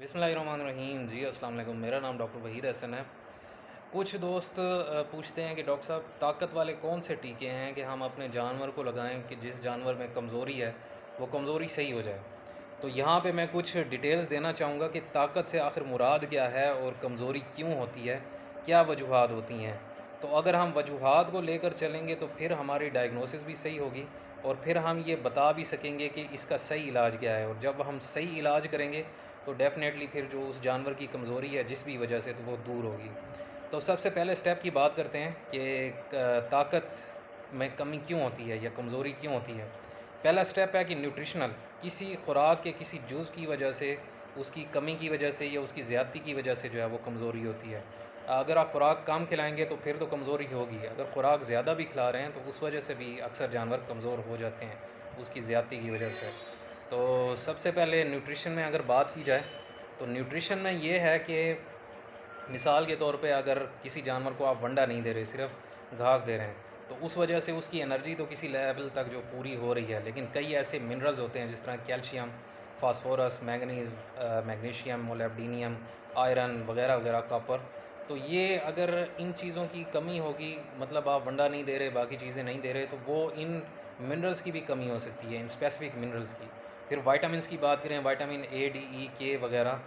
बिस्मिल्लाहिर्रहमानिर्रहीम। जी अस्सलाम वालेकुम। मेरा नाम डॉक्टर वहीद हसन है। कुछ दोस्त पूछते हैं कि डॉक्टर साहब ताकत वाले कौन से टीके हैं कि हम अपने जानवर को लगाएं कि जिस जानवर में कमज़ोरी है वो कमज़ोरी सही हो जाए। तो यहाँ पे मैं कुछ डिटेल्स देना चाहूँगा कि ताकत से आखिर मुराद क्या है और कमज़ोरी क्यों होती है, क्या वजूहात होती हैं। तो अगर हम वजूहात को लेकर चलेंगे तो फिर हमारी डायग्नोसिस भी सही होगी और फिर हम ये बता भी सकेंगे कि इसका सही इलाज क्या है। और जब हम सही इलाज करेंगे तो डेफ़िनेटली फिर जो उस जानवर की कमज़ोरी है जिस भी वजह से, तो वो दूर होगी। तो सबसे पहले स्टेप की बात करते हैं कि ताकत में कमी क्यों होती है या कमज़ोरी क्यों होती है। पहला स्टेप है कि न्यूट्रिशनल, किसी खुराक के किसी जुज़ की वजह से, उसकी कमी की वजह से या उसकी ज़्यादती की वजह से जो है वो कमज़ोरी होती है। अगर आप खुराक कम खिलाएंगे तो फिर तो कमज़ोरी होगी। अगर खुराक ज़्यादा भी खिला रहे हैं तो उस वजह से भी अक्सर जानवर कमज़ोर हो जाते हैं, उसकी ज़्यादती की वजह से। तो सबसे पहले न्यूट्रिशन में अगर बात की जाए तो न्यूट्रिशन में ये है कि मिसाल के तौर पे अगर किसी जानवर को आप वंडा नहीं दे रहे, सिर्फ घास दे रहे हैं, तो उस वजह से उसकी एनर्जी तो किसी लेवल तक जो पूरी हो रही है, लेकिन कई ऐसे मिनरल्स होते हैं जिस तरह calcium, phosphorus, manganese, magnesium, molybdenum, iron वगैरह वगैरह, कॉपर। तो ये अगर इन चीज़ों की कमी होगी, मतलब आप वंडा नहीं दे रहे, बाकी चीज़ें नहीं दे रहे, तो वो इन मिनरल्स की भी कमी हो सकती है, इन स्पेसिफिक मिनरल्स की। फिर वाइटामिन्स की बात करें, विटामिन ए, डी, ई, के वगैरह,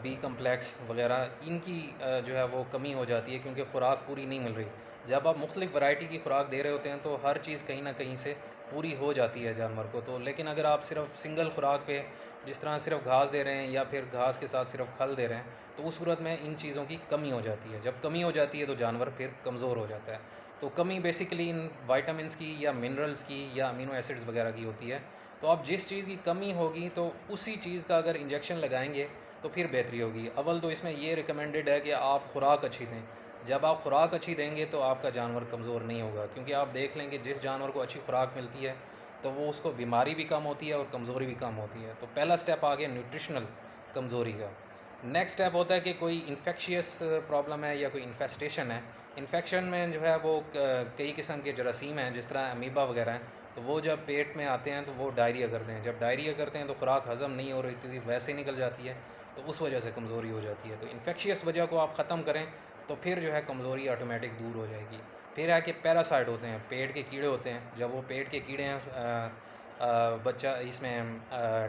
बी कम्प्लेक्स वगैरह, इनकी जो है वो कमी हो जाती है क्योंकि ख़ुराक पूरी नहीं मिल रही। जब आप मुख्तलिफ़ वैरायटी की ख़ुराक दे रहे होते हैं तो हर चीज़ कहीं ना कहीं से पूरी हो जाती है जानवर को। तो लेकिन अगर आप सिर्फ सिंगल ख़ुराक पे, जिस तरह सिर्फ घास दे रहे हैं या फिर घास के साथ सिर्फ खल दे रहे हैं, तो उस सूरत में इन चीज़ों की कमी हो जाती है। जब कमी हो जाती है तो जानवर फिर कमज़ोर हो जाता है। तो कमी बेसिकली इन वाइटामिन की या मिनरल्स की या अमीनो एसिड्स वगैरह की होती है। तो अब जिस चीज़ की कमी होगी तो उसी चीज़ का अगर इंजेक्शन लगाएंगे तो फिर बेहतरी होगी। अव्वल तो इसमें ये रिकमेंडेड है कि आप खुराक अच्छी दें। जब आप खुराक अच्छी देंगे तो आपका जानवर कमज़ोर नहीं होगा, क्योंकि आप देख लेंगे जिस जानवर को अच्छी खुराक मिलती है तो वो उसको बीमारी भी कम होती है और कमज़ोरी भी कम होती है। तो पहला स्टेप आ गया न्यूट्रिशनल कमज़ोरी का। नेक्स्ट स्टेप होता है कि कोई इन्फेक्शियस प्रॉब्लम है या कोई इन्फेस्टेशन है। इन्फेक्शन में जो है वो कई किस्म के जरासीम हैं, जिस तरह अमीबा वगैरह हैं। तो वो जब पेट में आते हैं तो वो डायरिया करते हैं। जब डायरिया करते हैं तो खुराक हज़म नहीं हो रही थी, वैसे निकल जाती है, तो उस वजह से कमज़ोरी हो जाती है। तो इन्फेक्शियस वजह को आप ख़त्म करें तो फिर जो है कमज़ोरी ऑटोमेटिक दूर हो जाएगी। फिर है कि पैरासाइट होते हैं, पेट के कीड़े होते हैं। जब वो पेट के कीड़े हैं बच्चा इसमें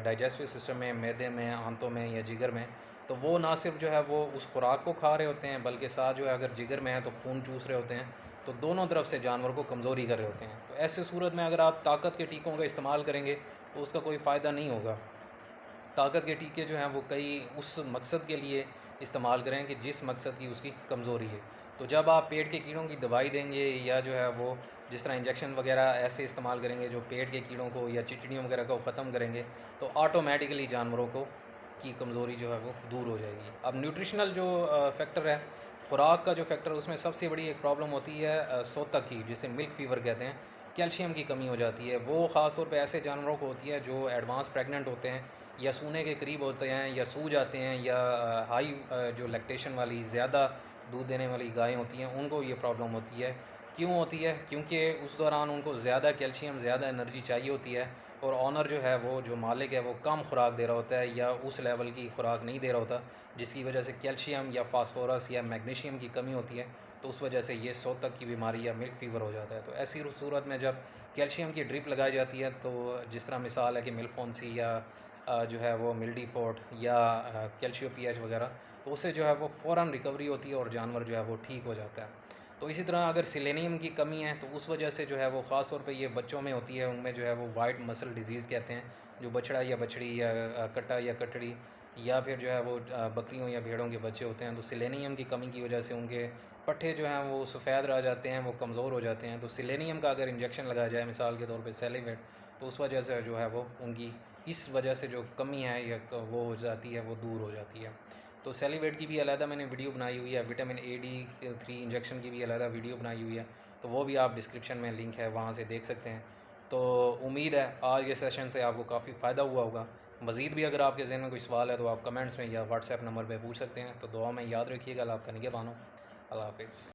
डाइजेस्टिव सिस्टम में, मैदे में, आंतों में या जिगर में, तो वो ना सिर्फ जो है वो उस खुराक को खा रहे होते हैं, बल्कि साथ जो है अगर जिगर में है तो खून चूस रहे होते हैं। तो दोनों तरफ से जानवर को कमज़ोरी कर रहे होते हैं। तो ऐसे सूरत में अगर आप ताकत के टीकों का इस्तेमाल करेंगे तो उसका कोई फ़ायदा नहीं होगा। ताकत के टीके जो हैं वो कई उस मकसद के लिए इस्तेमाल करें कि जिस मकसद की उसकी कमज़ोरी है। तो जब आप पेट के कीड़ों की दवाई देंगे या जो है वो जिस तरह इंजेक्शन वगैरह ऐसे इस्तेमाल करेंगे जो पेट के कीड़ों को या चिचड़ियों वगैरह को ख़त्म करेंगे, तो ऑटोमेटिकली जानवरों को की कमज़ोरी जो है वो दूर हो जाएगी। अब न्यूट्रिशनल जो फैक्टर है, खुराक का जो फैक्टर, उसमें सबसे बड़ी एक प्रॉब्लम होती है सोतक की, जिसे मिल्क फ़ीवर कहते हैं। कैल्शियम की कमी हो जाती है। वो ख़ास तौर पे ऐसे जानवरों को होती है जो एडवांस प्रेग्नेंट होते हैं या सूने के करीब होते हैं या सू जाते हैं, या हाई जो लैक्टेशन वाली, ज़्यादा दूध देने वाली गायें होती हैं, उनको ये प्रॉब्लम होती है। क्यों होती है? क्योंकि उस दौरान उनको ज़्यादा कैल्शियम, ज़्यादा एनर्जी चाहिए होती है, और ऑनर जो है वो, जो मालिक है, वो कम खुराक दे रहा होता है या उस लेवल की खुराक नहीं दे रहा होता, जिसकी वजह से कैल्शियम या फास्फोरस या मैग्नीशियम की कमी होती है। तो उस वजह से ये सोतक की बीमारी या मिल्क फ़ीवर हो जाता है। तो ऐसी सूरत में जब कैल्शियम की ड्रिप लगाई जाती है, तो जिस तरह मिसाल है कि मिल्फोंसी या जो है वो मिल्डी फोर्ट या कैल्शियो पीएच वगैरह, तो उससे जो है वो फ़ौरन रिकवरी होती है और जानवर जो है वो ठीक हो जाता है। तो इसी तरह अगर सेलेनियम की कमी है तो उस वजह से जो है वो ख़ास तौर पे ये बच्चों में होती है, उनमें जो है वो वाइट मसल डिजीज़ कहते हैं, जो बछड़ा या बछड़ी या कट्टा या कटड़ी या फिर जो है वो बकरियों या भेड़ों के बच्चे होते हैं। तो सेलेनियम की कमी की वजह से उनके पट्ठे जो हैं वो सफ़ेद रह जाते हैं, वो कमज़ोर हो जाते हैं। तो सेलेनियम का अगर इंजेक्शन लगाया जाए मिसाल के तौर पे सेलिवेट, तो उस वजह से जो है वो उनकी इस वजह से जो कमी है या वो हो जाती है, वो दूर हो जाती है। तो सेलिवेट की भी अलहदा मैंने वीडियो बनाई हुई है, विटामिन ए, डी 3 इंजेक्शन की भी अलहदा वीडियो बनाई हुई है, तो वो भी आप डिस्क्रिप्शन में लिंक है, वहाँ से देख सकते हैं। तो उम्मीद है आज के सेशन से आपको काफ़ी फ़ायदा हुआ होगा। मज़ीद भी अगर आपके ज़हन में कोई सवाल है तो आप कमेंट्स में या व्हाट्सएप नंबर पर पूछ सकते हैं। तो दुआ में याद रखिएगा। अल्लाह आपका निगहबान हो। अल्लाह हाफ़िज़।